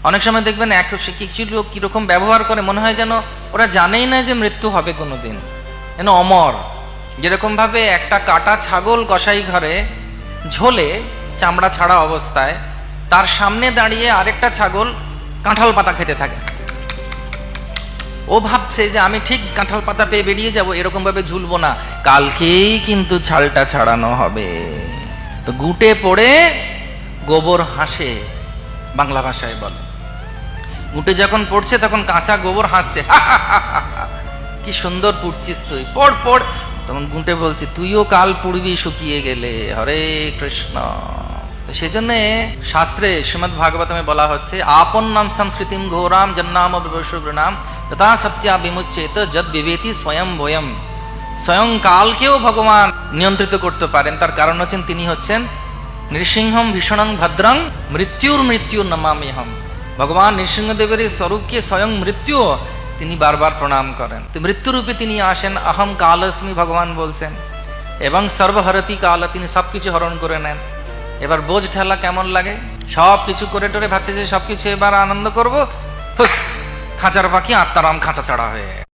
অনেক সময় দেখবেন কিছু লোক কিরকম ব্যবহার করে, মনে হয় যেন ওরা জানেই না যে মৃত্যু হবে কোনোদিন, যেন অমর। যেরকম ভাবে একটা কাটা ছাগল কসাই ঘরে ঝোলে চামড়া ছাড়া অবস্থায়, তার সামনে দাঁড়িয়ে আরেকটা ছাগল কাঁঠাল পাতা খেতে থাকে, ও ভাবছে যে আমি ঠিক কাঁঠাল পাতা পেয়ে বেরিয়ে যাব, এরকম ভাবে ঝুলবো না, কালকেই কিন্তু ছালটা ছাড়ানো হবে। তো গুটে পড়ে গোবর হাসে, বাংলা ভাষায় বলে। গুটে যখন পড়ছে তখন কাঁচা গোবর হাসছে, কি সুন্দর পুড়ছিস তুই, পড় পড়। তখন গুটে বলছে, তুইও কাল পুড়বি শুকিয়ে গেলে। হরে কৃষ্ণ। সেজন্য শাস্ত্রে শ্রীমদ্ ভাগবতমে বলা হচ্ছে, আপন নাম সংস্কৃতিম ঘোরাম জন্নাম নাম তথা সত্যা বিমুচ্ছেত যদ বিবেতি স্বয়ং ভয়ম। স্বয়ং কালকেও ভগবান নিয়ন্ত্রিত করতে পারেন। তার কারণ হচ্ছেন, তিনি হচ্ছেন নৃসিংহম ভীষণং ভদ্রং মৃত্যুর নমামিহম। ভগবান নৃসিংহদেবের এই স্বরূপকে স্বয়ং মৃত্যু তিনি বারবার প্রণাম করেন। তো মৃত্যুরূপে তিনি আসেন, অহম কালস্মি ভগবান বলছেন, এবং সর্বহরতি কাল, তিনি সবকিছু হরণ করে নেন। এবার বোঝ ঠেলা কেমন লাগে, সবকিছু করে টোরে ভাবছে যে সবকিছু এবার আনন্দ করবো, ফুস, খাঁচার পাখি আত্মারাম খাঁচা ছাড়া হয়ে